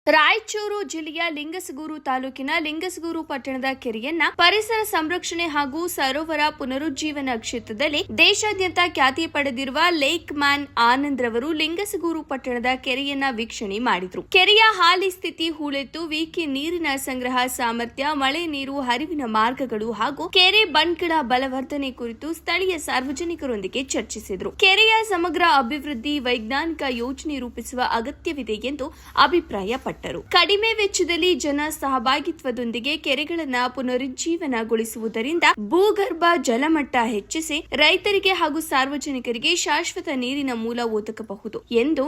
ರಾಯಚೂರು ಜಿಲ್ಲೆಯ ಲಿಂಗಸಗೂರು ತಾಲೂಕಿನ ಲಿಂಗಸಗೂರು ಪಟ್ಟಣದ ಕೆರೆಯನ್ನ ಪರಿಸರ ಸಂರಕ್ಷಣೆ ಹಾಗೂ ಸರೋವರ ಪುನರುಜ್ಜೀವನ ಕ್ಷೇತ್ರದಲ್ಲಿ ದೇಶಾದ್ಯಂತ ಖ್ಯಾತಿ ಪಡೆದಿರುವ ಲೇಕ್ ಮ್ಯಾನ್ ಆನಂದ್ ರವರು ಲಿಂಗಸಗೂರು ಪಟ್ಟಣದ ಕೆರೆಯನ್ನ ವೀಕ್ಷಣೆ ಮಾಡಿದ್ರು. ಕೆರೆಯ ಹಾಲಿ ಸ್ಥಿತಿ, ಹೂಳೆತ್ತು, ವೀಕೆ ನೀರಿನ ಸಂಗ್ರಹ ಸಾಮರ್ಥ್ಯ, ಮಳೆ ನೀರು ಹರಿವಿನ ಮಾರ್ಗಗಳು ಹಾಗೂ ಕೆರೆ ಬಂಡ್ಗಳ ಬಲವರ್ಧನೆ ಕುರಿತು ಸ್ಥಳೀಯ ಸಾರ್ವಜನಿಕರೊಂದಿಗೆ ಚರ್ಚಿಸಿದರು. ಕೆರೆಯ ಸಮಗ್ರ ಅಭಿವೃದ್ಧಿ, ವೈಜ್ಞಾನಿಕ ಯೋಜನೆ ರೂಪಿಸುವ ಅಗತ್ಯವಿದೆ ಎಂದು ಅಭಿಪ್ರಾಯಪಟ್ಟರು. ಕಡಿಮೆ ವೆಚ್ಚದಲ್ಲಿ ಜನ ಸಹಭಾಗಿತ್ವದೊಂದಿಗೆ ಕೆರೆಗಳನ್ನು ಪುನರುಜ್ಜೀವನಗೊಳಿಸುವುದರಿಂದ ಭೂಗರ್ಭ ಜಲಮಟ್ಟ ಹೆಚ್ಚಿಸಿ ರೈತರಿಗೆ ಹಾಗೂ ಸಾರ್ವಜನಿಕರಿಗೆ ಶಾಶ್ವತ ನೀರಿನ ಮೂಲ ಒದಗಬಹುದು ಎಂದು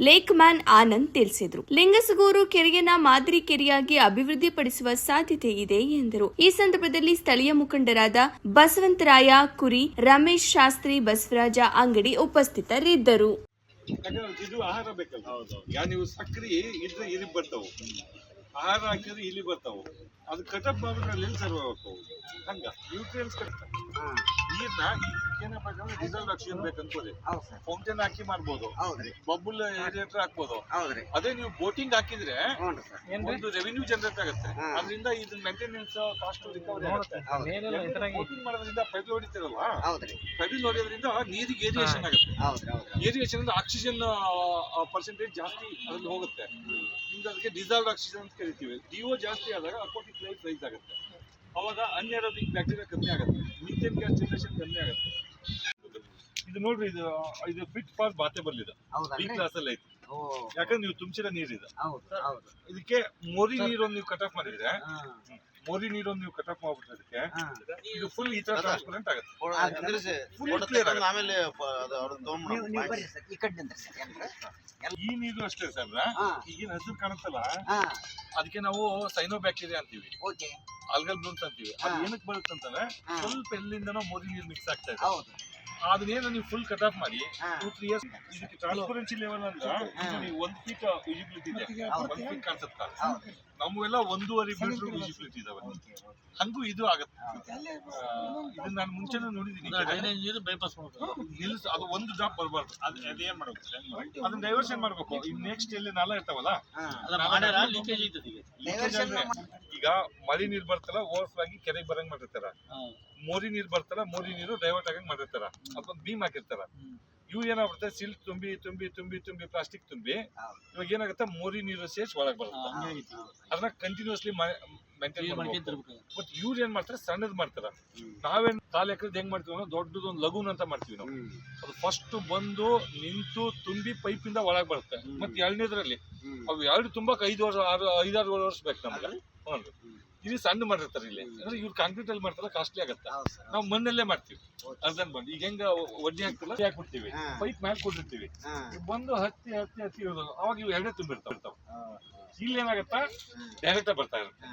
ಲೇಕ್ ಮ್ಯಾನ್ ಆನಂದ್ ತಿಳಿಸಿದರು. ಲಿಂಗಸಗೂರು ಕೆರೆಯನ್ನ ಮಾದರಿ ಕೆರೆಯಾಗಿ ಅಭಿವೃದ್ಧಿಪಡಿಸುವ ಸಾಧ್ಯತೆ ಇದೆ ಎಂದರು. ಈ ಸಂದರ್ಭದಲ್ಲಿ ಸ್ಥಳೀಯ ಮುಖಂಡರಾದ ಬಸವಂತರಾಯ ಕುರಿ, ರಮೇಶ್ ಶಾಸ್ತ್ರಿ, ಬಸವರಾಜ ಅಂಗಡಿ ಉಪಸ್ಥಿತರಿದ್ದರು. ಇದು ಆಹಾರ ಬೇಕಲ್ಲ. ಈಗ ನೀವು ಸಕ್ರಿ ಇದ್ರೆ ಇಲ್ಲಿ ಬರ್ತಾವು, ಆಹಾರ ಹಾಕಿದ್ರೆ ಇಲ್ಲಿ ಬರ್ತಾವು. ಅದು ಕಟಪ್ ಮಾಡ್ಬಿಟ್ರೆ ಅಲ್ಲಿ ಸರ್ವ್ ಆಗ್ತಾವು. ಹಂಗ ನ್ಯೂಟ್ರಿಯನ್ಸ್ ಕಟ್ಟ ನೀರ್ನ ಏನಪ್ಪ ಡಿಸಲ್ವ್ ಆಕ್ಸಿಜನ್ ಬೇಕಂತೋರಿ ಫೌಂಟೇನ್ ಹಾಕಿ ಮಾಡ್ಬೋದು, ಬಬಲ್ ಏರಿಯೇಟರ್ ಹಾಕ್ಬೋದು. ಅದೇ ನೀವು ಬೋಟಿಂಗ್ ಹಾಕಿದ್ರೆ ಒಂದು ರೆವಿನ್ಯೂ ಜನರೇಟ್ ಆಗುತ್ತೆ. ಅದರಿಂದ ಇದು ಮೇಂಟೆನೆನ್ಸ್ ಕಾಸ್ಟ್ ರಿಕವರಿ ಆಗುತ್ತೆ. ಬೋಟಿಂಗ್ ಮಾಡೋದ್ರಿಂದ ಪೈಪ್ ಹೊಡಿತಿರಲ್ಲ, ಪೈಪ್ ಹೊಡೆಯೋದ್ರಿಂದ ನೀರಿಗೆ ಏರಿಯೇಷನ್ ಆಗುತ್ತೆ. ಏರಿಯೇಷನ್ ಅಂದ್ರೆ ಆಕ್ಸಿಜನ್ ಪರ್ಸೆಂಟೇಜ್ ಜಾಸ್ತಿ ಅದ್ರಲ್ಲಿ ಹೋಗುತ್ತೆ. ನಿಮ್ಗೆ ಅದಕ್ಕೆ ಡಿಸಾಲ್ವ್ಡ್ ಆಕ್ಸಿಜನ್ ಅಂತ ಕರಿತೀವಿ. ಡಿಒ ಜಾಸ್ತಿ ಆದಾಗ ಅಕ್ವಾಟಿಕ್ ಲೈಫ್ ರೈಸ್ ಆಗುತ್ತೆ. ಅವಾಗ ಅನ್ಎರೋಬಿಕ್ ಬ್ಯಾಕ್ಟೀರಿಯಾ ಕಮ್ಮಿ ಆಗುತ್ತೆ, ಮೀಥೇನ್ ಗ್ಯಾಸ್ ಜನರೇಷನ್ ಕಮ್ಮಿ ಆಗುತ್ತೆ. ಇದು ನೋಡ್ರಿ, ಇದು ಫಿಟ್ ಫಾರ್ ಬಾತೆ ಬರ್ಲಿದೆ, ಬಿ ಕ್ಲಾಸ್ ಅಲ್ಲಿ ಐತಿ. ಯಾಕಂದ್ರೆ ನೀವು ತುಂಬಿಸಿರೋ ನೀರಿದೆ. ಇದಕ್ಕೆ ಮೋರಿ ನೀರೊಂದು ನೀವು ಕಟ್ ಆಫ್ ಮಾಡಿದ್ರೆ, ಮೋರಿ ನೀರೊಂದು ನೀವು ಕಟ್ ಆಫ್ ಮಾಡ್ಬಿಟ್ರೆ ಅದಕ್ಕೆ ಇದು ಫುಲ್ ಈ ತರ ಟ್ರಾನ್ಸ್ಪರೆಂಟ್ ಆಗುತ್ತೆ. ಈ ನೀರು ಅಷ್ಟೇ ಸರ್, ಈಗಿನ ಹಸಿರು ಕಾಣುತ್ತಲ್ಲ ಅದಕ್ಕೆ ನಾವು ಸೈನೋ ಬ್ಯಾಕ್ಟೀರಿಯಾ ಅಂತೀವಿ, ಆಲ್ಗಲ್ ಬ್ಲೂಮ್ಸ್ ಅಂತೀವಿ. ಅದು ಏನಕ್ಕೆ ಬರುತ್ತೆ ಅಂತಂದ್ರೆ ಸ್ವಲ್ಪ ಎಲ್ಲಿಂದನೋ ಮೋರಿ ನೀರು ಮಿಕ್ಸ್ ಆಗ್ತಾ ಇದೆ. ಅದನ್ನೇನು ನೀವು ಫುಲ್ ಕಟ್ ಆಫ್ ಮಾಡಿ 2-3 years ಇದಕ್ಕೆ ಟ್ರಾನ್ಸ್ಪರೆನ್ಸಿ ಲೆವೆಲ್ ಅಂದ್ರೆ 1 feet ವಿಸಿಬಿಲಿಟಿ ಇದೆ, 1 feet ಕಾಣಿಸುತ್ತಾ. ನಮ್ಮವೆಲ್ಲ 1.5 meter ವಿಸಿಬಿಲಿಟಿ ಇದಾವೆ. ಹಂಗೂ ಇದು ಆಗುತ್ತೆ. ಇದನ್ನ ನಾನು ಮುಂಚೆನೂ ನೋಡಿದ್ದೀನಿ. ನಿಲ್ಸ್ ಅದು ಒಂದು ಡ್ರಾಪ್ ಬರಬಾರ್ದು. ಅದೇನ್ ಮಾಡ್ಬೇಕು, ಅದನ್ನ ಡೈವರ್ಷನ್ ಮಾಡ್ಬೇಕು. ಈಗ ನೆಕ್ಸ್ಟ್ ಎಲ್ಲಿ ನಾಲ ಇರ್ತಾವಲ್ಲ, ಈಗ ಮಳೆ ನೀರು ಬರ್ತಲ್ಲ ಓವರ್ಫ್ಲೋ ಆಗಿ ಕೆರೆಗೆ ಬರಂಗ್ ಮಾಡಿರ್ತಾರ. ಮೋರಿ ನೀರು ಬರ್ತಲ್ಲ, ಮೋರಿ ನೀರು ಡೈವರ್ಟ್ ಆಗಂಗ್ ಮಾಡಿರ್ತಾರ. ಅದೊಂದು ಬೀಮ್ ಹಾಕಿರ್ತಾರ. ಇವು ಏನಾಗುತ್ತೆ, ಸಿಲ್ಕ್ ತುಂಬಿ ತುಂಬಿ ತುಂಬಿ ತುಂಬಿ ಪ್ಲಾಸ್ಟಿಕ್ ತುಂಬಿ ಇವಾಗ ಏನಾಗುತ್ತೆ, ಮೋರಿ ನೀರು ಸೇರ್ಸಿ ಒಳಗೆ ಬರುತ್ತೆ. ಅದನ್ನ ಕಂಟಿನ್ಯೂಸ್ಲಿ ಮೇಂಟೈನ್ ಮಾಡ್ಬೇಕು. ಬಟ್ ಇವ್ರು ಏನ್ ಮಾಡ್ತಾರೆ, ಸಣ್ಣದ್ ಮಾಡ್ತಾರ. ನಾವೇನ್ 4 ಎಕರೆದ್ ಹೆಂಗ್ ಮಾಡ್ತೀವಿ ಅಂದ್ರೆ ದೊಡ್ಡದೊಂದು ಲಗೂನ್ ಅಂತ ಮಾಡ್ತೀವಿ ನಾವು. ಅದು ಫಸ್ಟ್ ಬಂದು ನಿಂತು ತುಂಬಿ ಪೈಪ್ ಇಂದ ಒಳಗ್ ಬರುತ್ತೆ. ಮತ್ತೆ ಎರಡನೇದ್ರಲ್ಲಿ ಅವು ಎರಡು ತುಂಬಾಕ್ 5-6 ವರ್ಷ ಬೇಕು ನಮ್ಗೆ. ಇಲ್ಲಿ ಸಣ್ಣ ಮಾಡಿರ್ತಾರೆ. ಇಲ್ಲಿ ಅಂದ್ರೆ ಇವ್ರು ಕಾಂಕ್ರೀಟ್ ಅಲ್ಲಿ ಮಾಡ್ತಾರ, ಕಾಸ್ಟ್ಲಿ ಆಗತ್ತೆ. ನಾವು ಮಣ್ಣಲ್ಲೇ ಮಾಡ್ತೀವಿ. ಅರ್ಧನ್ ಬಂದು ಈಗ ಹೆಂಗ ಒಡ್ಡಿ ಹಾಕ್ತಿಲ್ಲ, ಹಾಕ್ಬಿಡ್ತೀವಿ, ಪೈಪ್ ಮ್ಯಾಲ್ ಕೊಟ್ಟಿರ್ತೀವಿ. ಬಂದು ಹತ್ತಿ ಅವಾಗ ಇವು ಎರಡೇ ತುಂಬಿರ್ತಾವ. ಇಲ್ಲಿ ಏನಾಗತ್ತ, ಡೈರೆಕ್ಟ್ ಬರ್ತಾ ಇರುತ್ತೆ.